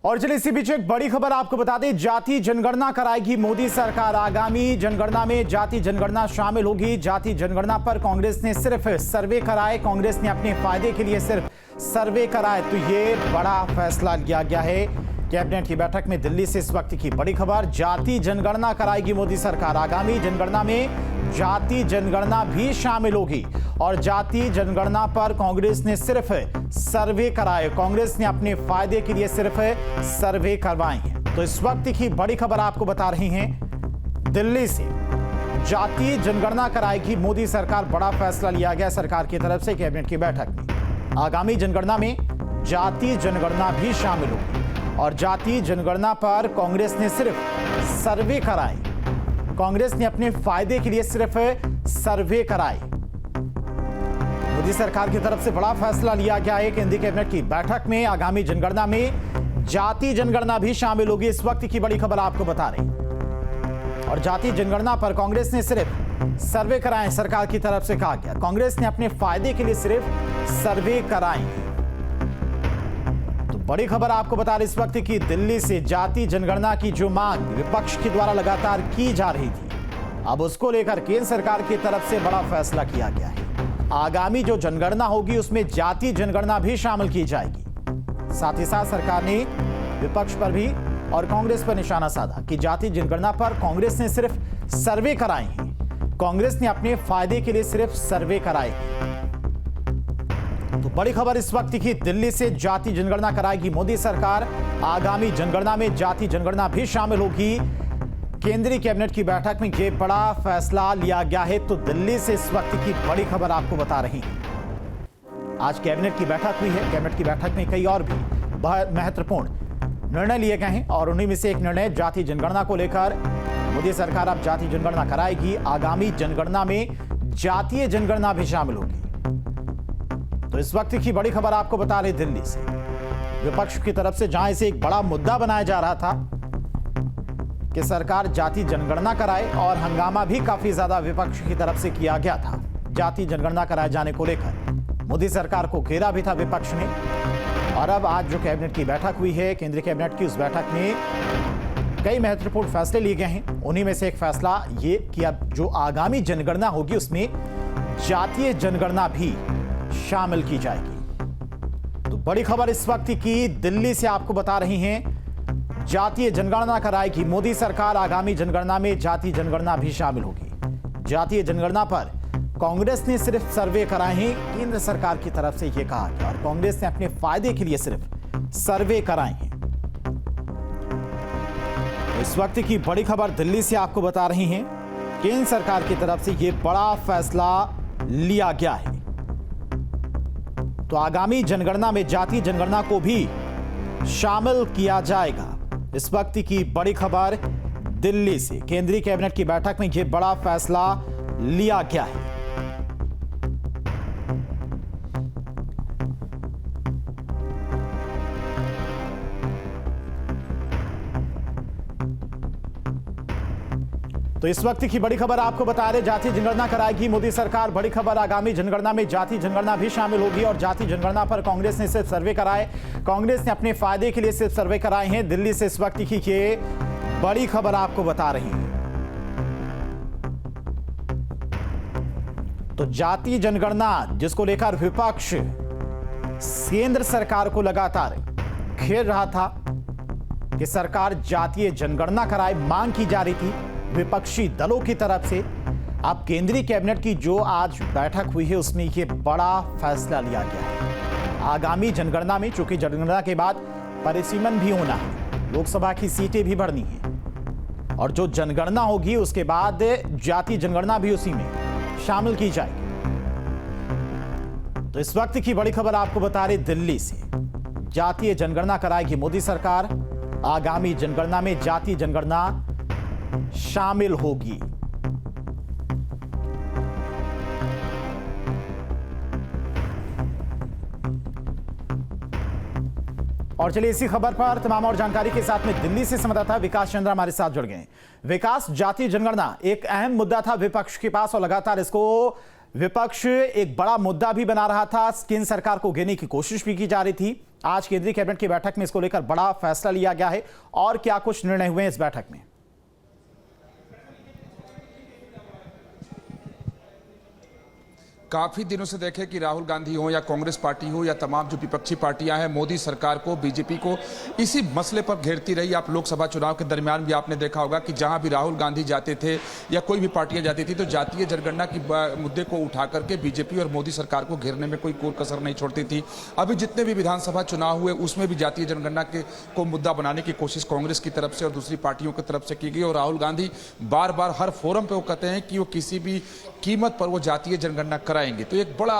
और चलिए इसी बीच एक बड़ी खबर आपको बता दें, जाति जनगणना कराएगी मोदी सरकार। आगामी जनगणना में जाति जनगणना शामिल होगी। जाति जनगणना पर कांग्रेस ने सिर्फ सर्वे कराए, कांग्रेस ने अपने फायदे के लिए सिर्फ सर्वे कराए। तो ये बड़ा फैसला लिया गया है कैबिनेट की बैठक में। दिल्ली से इस वक्त की बड़ी खबर, जाति जनगणना कराएगी मोदी सरकार। आगामी जनगणना में जाति जनगणना भी शामिल होगी और जाति जनगणना पर कांग्रेस ने सिर्फ सर्वे कराए। कांग्रेस ने अपने फायदे के लिए सिर्फ सर्वे करवाए हैं। तो इस वक्त की बड़ी खबर आपको बता रही हैं दिल्ली से, जाति जनगणना कराएगी मोदी सरकार। बड़ा फैसला लिया गया सरकार की तरफ से कैबिनेट की बैठक में। आगामी जनगणना में जाति जनगणना भी शामिल होगी और जाति जनगणना पर कांग्रेस ने सिर्फ सर्वे कराए। कांग्रेस ने अपने फायदे के लिए सिर्फ सर्वे कराए। मोदी सरकार की तरफ से बड़ा फैसला लिया गया है केंद्रीय कैबिनेट की बैठक में। आगामी जनगणना में जाति जनगणना भी शामिल होगी। इस वक्त की बड़ी खबर आपको बता रहे हैं। और जाति जनगणना पर कांग्रेस ने सिर्फ सर्वे कराए, सरकार की तरफ से कहा गया। कांग्रेस ने अपने फायदे के लिए सिर्फ सर्वे कराए। तो बड़ी खबर आपको बता रहे इस वक्त की दिल्ली से, जाति जनगणना की जो मांग विपक्ष के द्वारा लगातार की जा रही थी, अब उसको लेकर केंद्र सरकार की तरफ से बड़ा फैसला किया गया है। आगामी जो जनगणना होगी उसमें जाति जनगणना भी शामिल की जाएगी। साथ ही साथ सरकार ने विपक्ष पर भी और कांग्रेस पर निशाना साधा कि जाति जनगणना पर कांग्रेस ने सिर्फ सर्वे कराए हैं। कांग्रेस ने अपने फायदे के लिए सिर्फ सर्वे कराए हैं। तो बड़ी खबर इस वक्त की दिल्ली से, जाति जनगणना कराएगी मोदी सरकार। आगामी जनगणना में जाति जनगणना भी शामिल होगी। केंद्रीय कैबिनेट की बैठक में यह बड़ा फैसला लिया गया है। तो दिल्ली से इस वक्त की बड़ी खबर आपको बता रही है। आज कैबिनेट की बैठक हुई है। कैबिनेट की बैठक में कई और भी बहुत महत्वपूर्ण निर्णय लिए गए हैं और उन्हीं में से एक निर्णय जाति जनगणना को लेकर मोदी सरकार अब जाति जनगणना कराएगी। आगामी जनगणना में जातीय जनगणना भी शामिल होगी। तो इस वक्त की बड़ी खबर आपको बता रहे दिल्ली से, विपक्ष की तरफ से जहां इसे एक बड़ा मुद्दा बनाया जा रहा था कि सरकार जाति जनगणना कराए, और हंगामा भी काफी ज्यादा विपक्ष की तरफ से किया गया था जाति जनगणना कराए जाने को लेकर। मोदी सरकार को घेरा भी था विपक्ष ने। और अब आज जो कैबिनेट की बैठक हुई है, केंद्रीय कैबिनेट की, उस बैठक में कई महत्वपूर्ण फैसले लिए गए हैं। उन्हीं में से एक फैसला ये कि अब जो आगामी जनगणना होगी उसमें जातीय जनगणना भी शामिल की जाएगी। तो बड़ी खबर इस वक्त की दिल्ली से आपको बता रही हैं, जातीय जनगणना कराएगी मोदी सरकार। आगामी जनगणना में जातीय जनगणना भी शामिल होगी। जातीय जनगणना पर कांग्रेस ने सिर्फ सर्वे कराए हैं, केंद्र सरकार की तरफ से यह कहा गया, और कांग्रेस ने अपने फायदे के लिए सिर्फ सर्वे कराए हैं। इस वक्त की बड़ी खबर दिल्ली से आपको बता रही हैं, केंद्र सरकार की तरफ से यह बड़ा फैसला लिया गया है। तो आगामी जनगणना में जाति जनगणना को भी शामिल किया जाएगा। इस वक्त की बड़ी खबर दिल्ली से, केंद्रीय कैबिनेट की बैठक में यह बड़ा फैसला लिया गया है। तो इस वक्त की बड़ी खबर आपको बता रहे, जाति जनगणना कराएगी मोदी सरकार। बड़ी खबर, आगामी जनगणना में जाति जनगणना भी शामिल होगी और जाति जनगणना पर कांग्रेस ने सिर्फ सर्वे कराए। कांग्रेस ने अपने फायदे के लिए सिर्फ सर्वे कराए हैं। दिल्ली से इस वक्त की ये बड़ी खबर आपको बता रही है। तो जाति जनगणना जिसको लेकर विपक्ष केंद्र सरकार को लगातार घेर रहा था कि सरकार जातीय जनगणना कराए, मांग की जा रही थी विपक्षी दलों की तरफ से। अब केंद्रीय कैबिनेट की जो आज बैठक हुई है उसमें यह बड़ा फैसला लिया गया है। आगामी जनगणना में, चूंकि जनगणना के बाद परिसीमन भी होना है, लोकसभा की सीटें भी बढ़नी है, और जो जनगणना होगी उसके बाद जाति जनगणना भी उसी में शामिल की जाएगी। तो इस वक्त की बड़ी खबर आपको बता रही दिल्ली से, जातीय जनगणना कराएगी मोदी सरकार। आगामी जनगणना में जाति जनगणना शामिल होगी। और चलिए इसी खबर पर तमाम और जानकारी के साथ में दिल्ली से संवाददाता विकास चंद्रा हमारे साथ जुड़ गए। विकास, जातीय जनगणना एक अहम मुद्दा था विपक्ष के पास और लगातार इसको विपक्ष एक बड़ा मुद्दा भी बना रहा था, केंद्र सरकार को घेरने की कोशिश भी की जा रही थी। आज केंद्रीय कैबिनेट की बैठक में इसको लेकर बड़ा फैसला लिया गया है और क्या कुछ निर्णय हुए हैं इस बैठक में। काफी दिनों से देखें कि राहुल गांधी हो या कांग्रेस पार्टी हो या तमाम जो विपक्षी पार्टियां हैं मोदी सरकार को, बीजेपी को इसी मसले पर घेरती रही। आप लोकसभा चुनाव के दरमियान भी आपने देखा होगा कि जहां भी राहुल गांधी जाते थे या कोई भी पार्टियां जाती थी तो जातीय जनगणना की मुद्दे को उठा करके बीजेपी और मोदी सरकार को घेरने में कोई कोर कसर नहीं छोड़ती थी। अभी जितने भी विधानसभा चुनाव हुए उसमें भी जातीय जनगणना को मुद्दा बनाने की कोशिश कांग्रेस की तरफ से और दूसरी पार्टियों की तरफ से की गई और राहुल गांधी बार बार हर फोरम पर वो कहते हैं कि वो किसी भी कीमत पर वो जातीय जनगणना कराएंगे। तो एक बड़ा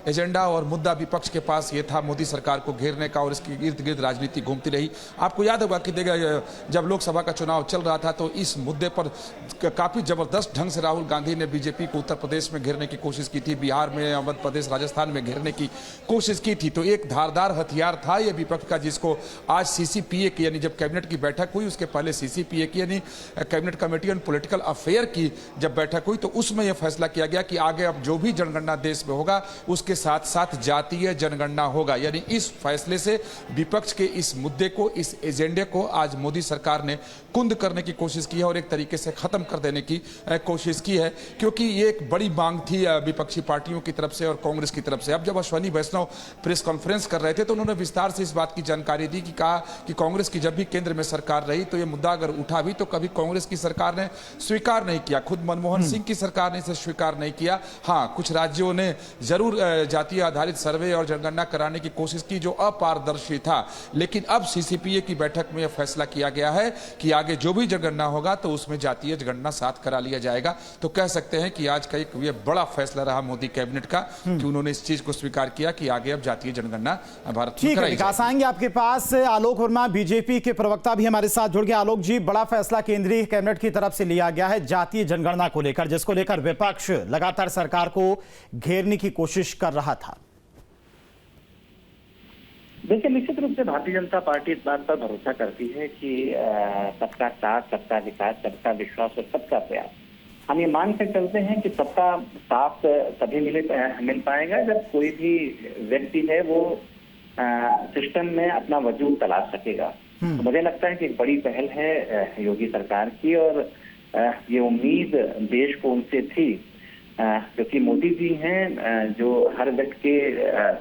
एजेंडा और मुद्दा विपक्ष के पास ये था मोदी सरकार को घेरने का और इसके इर्द गिर्द राजनीति घूमती रही। आपको याद होगा कि जब लोकसभा का चुनाव चल रहा था तो इस मुद्दे पर काफी जबरदस्त ढंग से राहुल गांधी ने बीजेपी को उत्तर प्रदेश में घेरने की कोशिश की थी, बिहार में, मध्य प्रदेश, राजस्थान में घेरने की कोशिश की थी। तो एक धारदार हथियार था ये विपक्ष का, जिसको आज सीसीपीए की यानी जब कैबिनेट की बैठक हुई उसके पहले सीसीपीए की यानी cabinet committee on political affair की जब बैठक हुई तो उसमें यह फैसला किया गया कि आगे अब जो भी जनगणना देश में होगा उसके साथ साथ जातीय जनगणना होगा। यानी इस फैसले से विपक्ष के इस मुद्दे को, इस एजेंडे को आज मोदी सरकार ने कुंद करने की कोशिश की है और एक तरीके से खत्म कर देने की कोशिश की है, क्योंकि ये एक बड़ी मांग थी विपक्षी पार्टियों की तरफ से और कांग्रेस की तरफ से। अब जब अश्विनी वैष्णव प्रेस कॉन्फ्रेंस कर रहे थे तो उन्होंने विस्तार से इस बात की जानकारी दी कि कहा कि कांग्रेस की जब भी केंद्र में सरकार रही तो ये मुद्दा अगर उठा भी तो कभी कांग्रेस की सरकार ने स्वीकार नहीं किया, खुद मनमोहन सिंह की सरकार ने इसे स्वीकार नहीं किया। हाँ, कुछ राज्यों ने जरूर जातीय आधारित सर्वे और जनगणना कराने की कोशिश की जो अपारदर्शी था, लेकिन अब सीसीपीए की बैठक में यह फैसला किया गया है कि आगे जो भी जनगणना होगा तो उसमें जातीय जनगणना साथ करा लिया जाएगा। तो कह सकते हैं कि आज का एक ये बड़ा फैसला रहा मोदी कैबिनेट का कि उन्होंने इस चीज को स्वीकार किया कि आगे अब जातीय जनगणना भारत में कराई विकास आएंगे आपके पास। आलोक वर्मा बीजेपी के प्रवक्ता भी हमारे साथ जुड़ गए। आलोक जी, बड़ा फैसला केंद्रीय कैबिनेट की तरफ से लिया गया है जातीय जनगणना को लेकर, जिसको लेकर विपक्ष लगातार सरकार को घेरने की कोशिश कर रहा था। देखिए, निश्चित रूप से भारतीय जनता पार्टी इस बात पर भरोसा करती है कि सबका साथ, सबका विकास, सबका विश्वास और सबका प्रयास। हम ये मान कर चलते हैं कि सबका साथ तभी मिल पाएगा जब कोई भी व्यक्ति है वो सिस्टम में अपना वजूद तलाश सकेगा। तो मुझे लगता है कि एक बड़ी पहल है योगी सरकार की और ये उम्मीद देश को उनसे थी, क्योंकि मोदी जी हैं जो हर व्यक्ति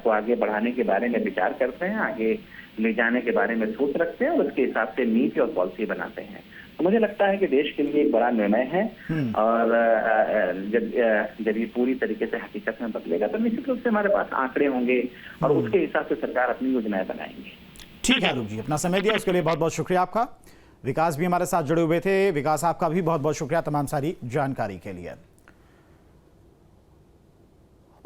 को आगे बढ़ाने के बारे में विचार करते हैं, आगे ले जाने के बारे में सोच रखते हैं और उसके हिसाब से नीति और पॉलिसी बनाते हैं। तो मुझे लगता है कि देश के लिए एक बड़ा निर्णय है और जब ये पूरी तरीके से हकीकत में बदलेगा तो निश्चित रूप से हमारे पास आंकड़े होंगे और उसके हिसाब से सरकार अपनी योजनाएं बनाएंगी। ठीक है आलोक जी, अपना समय दिया उसके लिए बहुत बहुत शुक्रिया आपका। विकास भी हमारे साथ जुड़े हुए थे। विकास, आपका भी बहुत बहुत शुक्रिया तमाम सारी जानकारी के लिए।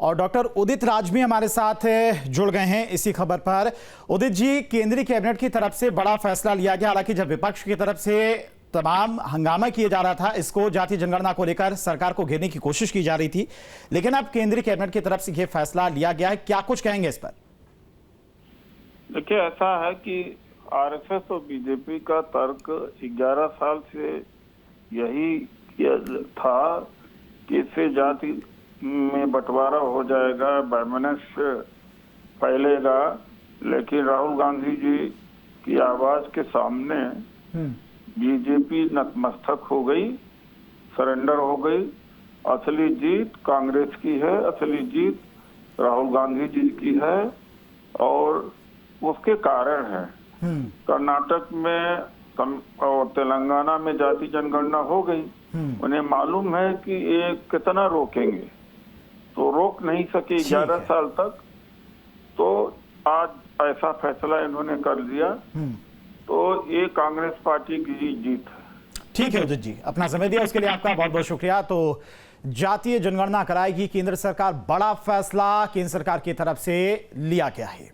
और डॉक्टर उदित राज भी हमारे साथ जुड़ गए हैं इसी खबर पर। उदित जी, केंद्रीय कैबिनेट की तरफ से बड़ा फैसला लिया गया, हालांकि जब विपक्ष की तरफ से तमाम हंगामा किया जा रहा था, इसको जातीय जनगणना को लेकर सरकार को घेरने की कोशिश की जा रही थी, लेकिन अब केंद्रीय कैबिनेट की तरफ से यह फैसला लिया गया है, क्या कुछ कहेंगे इस पर? देखिए, ऐसा है कि आरएसएस और बीजेपी का तर्क 11 साल से यही था कि इससे जाति में बंटवारा हो जाएगा, वैमनस्य फैलेगा, लेकिन राहुल गांधी जी की आवाज के सामने बीजेपी नतमस्तक हो गई, सरेंडर हो गई। असली जीत कांग्रेस की है, असली जीत राहुल गांधी जी की है और उसके कारण है कर्नाटक में और तेलंगाना में जाति जनगणना हो गई। उन्हें मालूम है कि ये कितना रोकेंगे, तो रोक नहीं सके 11 साल तक, तो आज ऐसा फैसला इन्होंने कर दिया, तो ये कांग्रेस पार्टी की जीत है। ठीक है उदित जी, अपना समय दिया उसके लिए आपका बहुत बहुत शुक्रिया। तो जातीय जनगणना कराएगी केंद्र सरकार, बड़ा फैसला केंद्र सरकार की तरफ से लिया गया है।